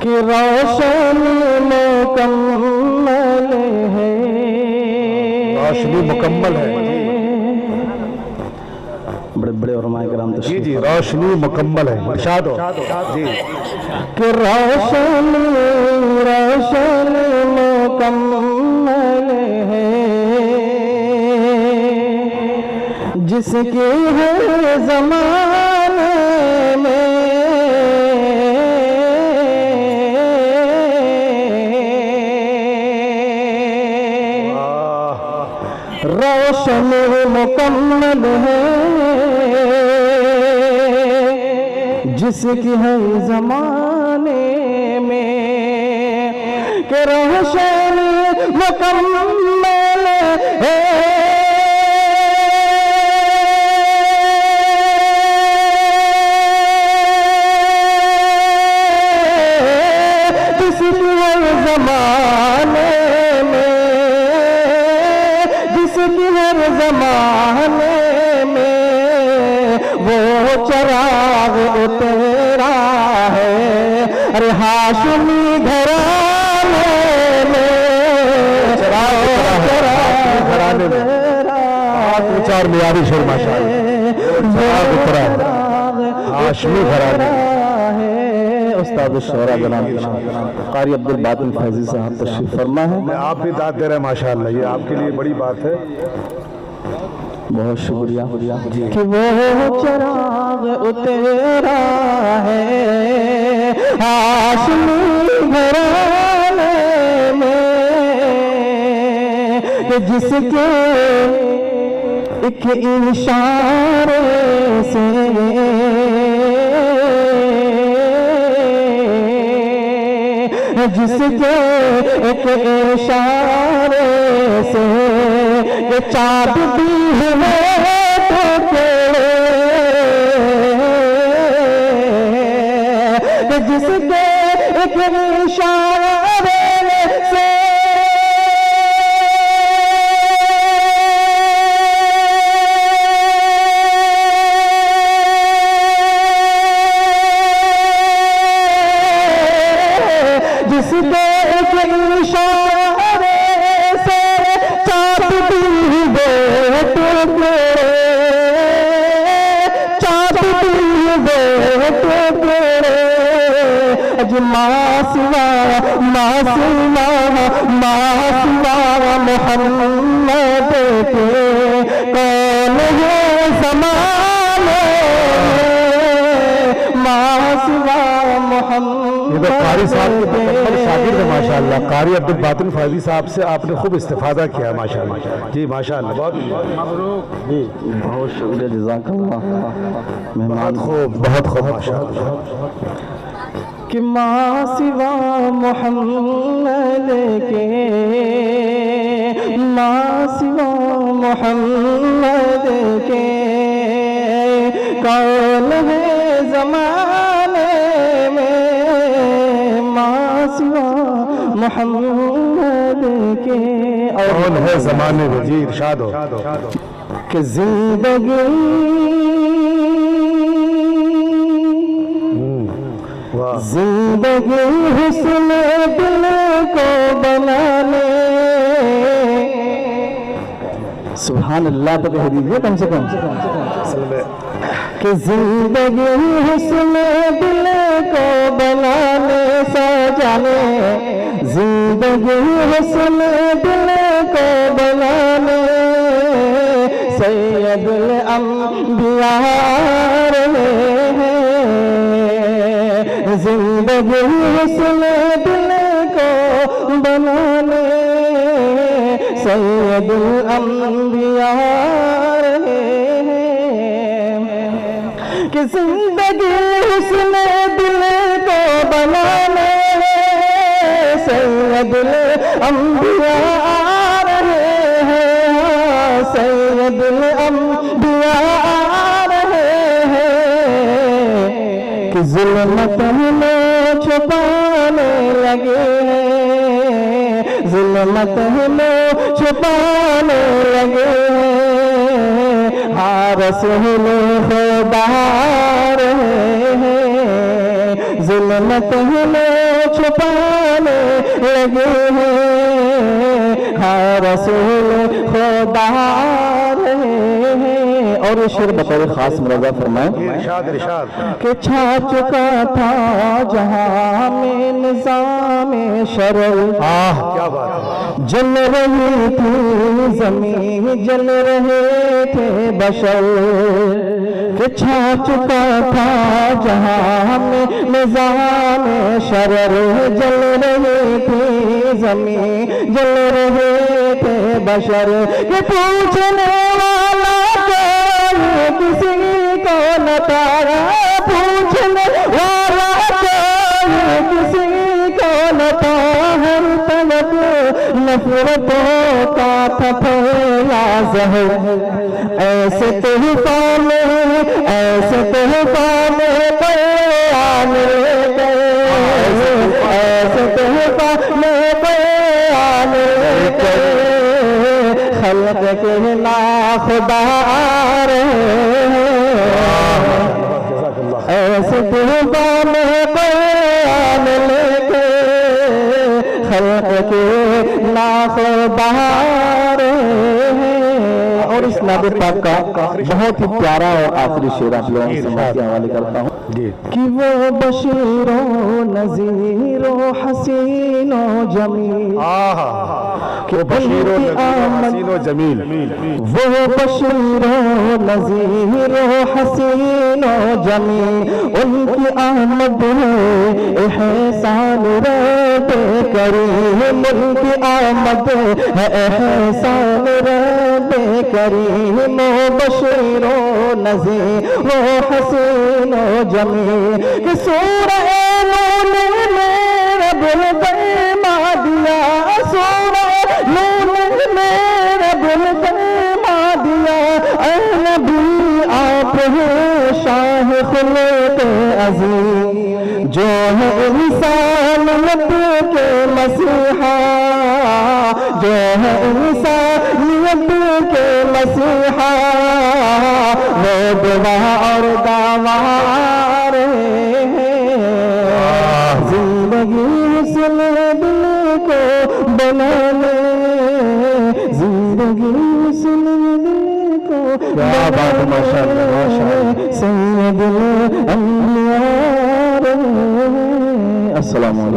کہ روشنی مکمل ہے، روشنی مکمل ہے، بڑے بڑے علماء کرام جی جی روشنی مکمل ہے، ارشاد ہو جی کہ روشنی مکمل ہے جس کی ہر زمانے میں روشنی مکمل ہے جس کی ہر زمانے میں کہ روشنی مکمل ہے جس کی ہر زمانے میں، جس کی ہر زمانے میں وہ چراغ اترا ہے، ارے ہاشمی گھرانے میں چراغ اترا چار معیاری شعر ماشاءاللہ، چراغ اترا ہے ہاشمی گھرانے میں۔ استاد الشعراء جناب قاری عبدالباطن فیضی صاحب تشریف فرما ہے۔ آپ بھی داد دے رہے ہیں ماشاءاللہ، یہ آپ کے لیے بڑی بات ہے، بہت شکریہ کہ وہ چراغ اترا ہے ہاشمی گھرانے میں کہ جس کے ایک اشارے سے جس کے ایک اشارے سے یہ چاند بھی ہوئے ٹکڑے، جس کے ایک اشارے سے جس کے ایک اشارے سے چاند بھی ہوئے ٹکڑے، چاند بھی ہوئے ٹکڑے، اج ماں سوا محمد کے کون ہے زمانے ماں سوا یہ تو قاری صاحب کے مکمل شاگرد ہے ماشاءاللہ، قاری عبدالباطن فیضی صاحب سے آپ نے خوب استفادہ کیا ماشاءاللہ، جی ماشاءاللہ، بہت مبروک، جی بہت شکریہ، جزاک اللہ مہمان خوب، بہت خوب ماشاءاللہ۔ کہ ماں سوا محمد کے، ماں سوا محمد کے کون ہے زمانے میں، ماں سوا محمد کے کون ہے زمانے میں، جی ارشاد ہو کہ زندگی زندگی حسن دل کو بنانے، سبحان اللہ تو کہہ دیجیے کم سے کم کہ زندگی حسن دل کو بنانے سجانے، زندگی حسن دل کو بنانے سید الانبیاء رہے ہیں، زندگی حسن دل کو بنانے سید الانبیاء رہے ہیں، کہ زندگی حسن دل کو بنانے سید الانبیاء رہے ہیں، سید الانبیاء رہے ہیں، کہ ظلمت میں چھپانے لگے ہیں، ظلمت میں چھپانے لگے ہیں، رسول خدا رہے ہیں، ظلمت میں چھپانے لگے ہیں، ہاں رسول خدا رہے ہیں۔ اور یہ شعر بطور خاص ملاحظہ فرمائیں ارشاد ارشاد کہ چھا چکا تھا جہاں میں نظام شرع، کیا بات ہے، جل رہی تھی زمین، جل رہے تھے بشر، کہ چھا چکا تھا جہاں میں نظام شرع، جل رہی تھی زمین، جل رہے تھے بشر، کہ پوچھنے والا کوئی کسی کو نہ تھا، پوچھنے والا کوئی کسی کو نہ تھا، ہر طرف نفرتوں کا تھا پھیلا زہر، ایسے تحفہ میں، ایسے تحفہ میں پیام لے گئے، ایسے تحفہ میں پیام لے گئے، خلق کے ناخدا رہے ہیں، ایسے تحفہ میں پیام لے کے خلق کے ناخدا رہے ہیں۔ اور اس نبی پاک کا بہت ہی پیارا اور آخری شعر آپ لوگوں سے سمجھ کے حوالے کرتا ہوں کہ وہ بشیر و نذیر و حسین و جمیل، کہ بشیر و حسین و جمیل، وہ بشیر و نذیر و حسین و جمیل، ان کی آمد ہے احسان رب کریم، ان کی آمد ہے احسان رب کریم، وہ بشیر و نذیر و حسین و جمیل، کہ سورہ نون میں رب الفرما دیا، سورہ نون میں رب الفرما دیا، اے نبی آپ ہیں شاہ خلق عظیم، جو ہے انسانیت کے مسیحا، جو ہے انسانیت کے مسیحا، وہ دعا اور دعوا رہے ہیں، زندگی حسن دل کو بنانے، زندگی حسن دل کو کیا بات ہے، ماشاءاللہ ماشاءاللہ۔ سید الانبیاء رہے ہیں۔ السلام علیکم۔